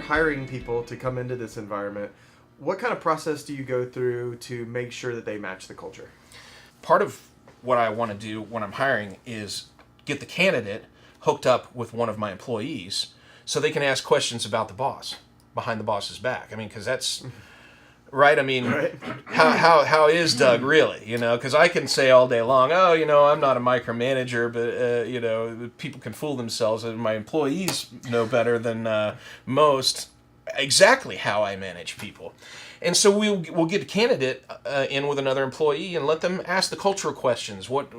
hiring people to come into this environment, what kind of process do you go through to make sure that they match the culture? Part of what I want to do when I'm hiring is get the candidate hooked up with one of my employees so they can ask questions about the boss behind the boss's back. I mean, because that's right. I mean, Right. how is Doug really? You know, because I can say all day long, oh, you know, I'm not a micromanager, but you know, people can fool themselves, and my employees know better than most exactly how I manage people. And so we'll get a candidate in with another employee and let them ask the cultural questions. What,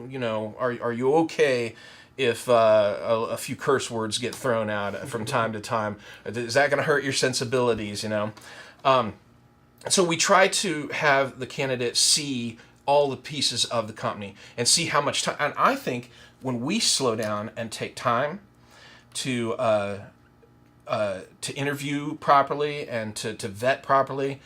you know, are you okay if a few curse words get thrown out from time to time? Is that going to hurt your sensibilities, you know? So we try to have the candidate see all the pieces of the company and see how much time. And I think when we slow down and take time to interview properly and to vet properly,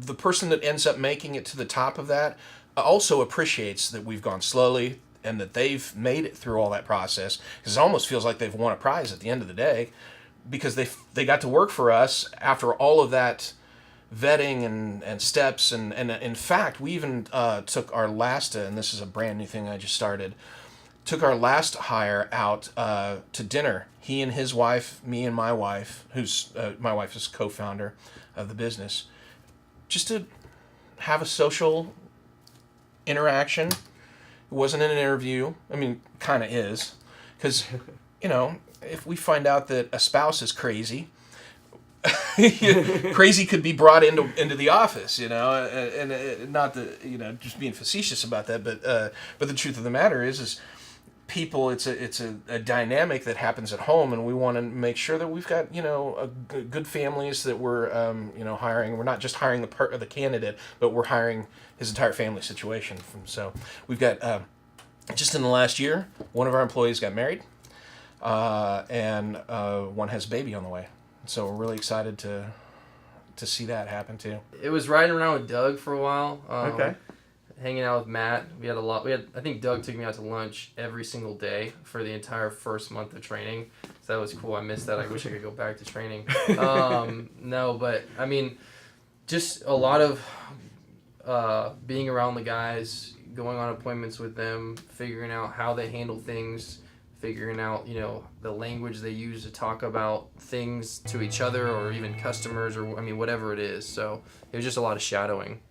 the person that ends up making it to the top of that also appreciates that we've gone slowly and that they've made it through all that process, because it almost feels like they've won a prize at the end of the day, because they got to work for us after all of that vetting and steps. And in fact, we even took our last, and this is a brand new thing I just started, took our last hire out to dinner. He and his wife, me and my wife, who's my wife is co-founder of the business, just to have a social interaction. It wasn't an interview. I mean, kind of is, because you know, if we find out that a spouse is crazy, crazy could be brought into the office, you know, and not the, you know, just being facetious about that, but the truth of the matter is people, it's a dynamic that happens at home, and we want to make sure that we've got, you know, good families that we're you know, hiring. We're not just hiring the candidate, but we're hiring his entire family situation. So we've got just in the last year, one of our employees got married, and one has a baby on the way. So we're really excited to see that happen too. It was riding around with Doug for a while. Okay. Hanging out with Matt. We had a lot. I think Doug took me out to lunch every single day for the entire first month of training. So that was cool. I missed that. I wish I could go back to training. No, but I mean, just a lot of being around the guys, going on appointments with them, figuring out how they handle things, figuring out, you know, the language they use to talk about things to each other or even customers, or I mean, whatever it is. So it was just a lot of shadowing.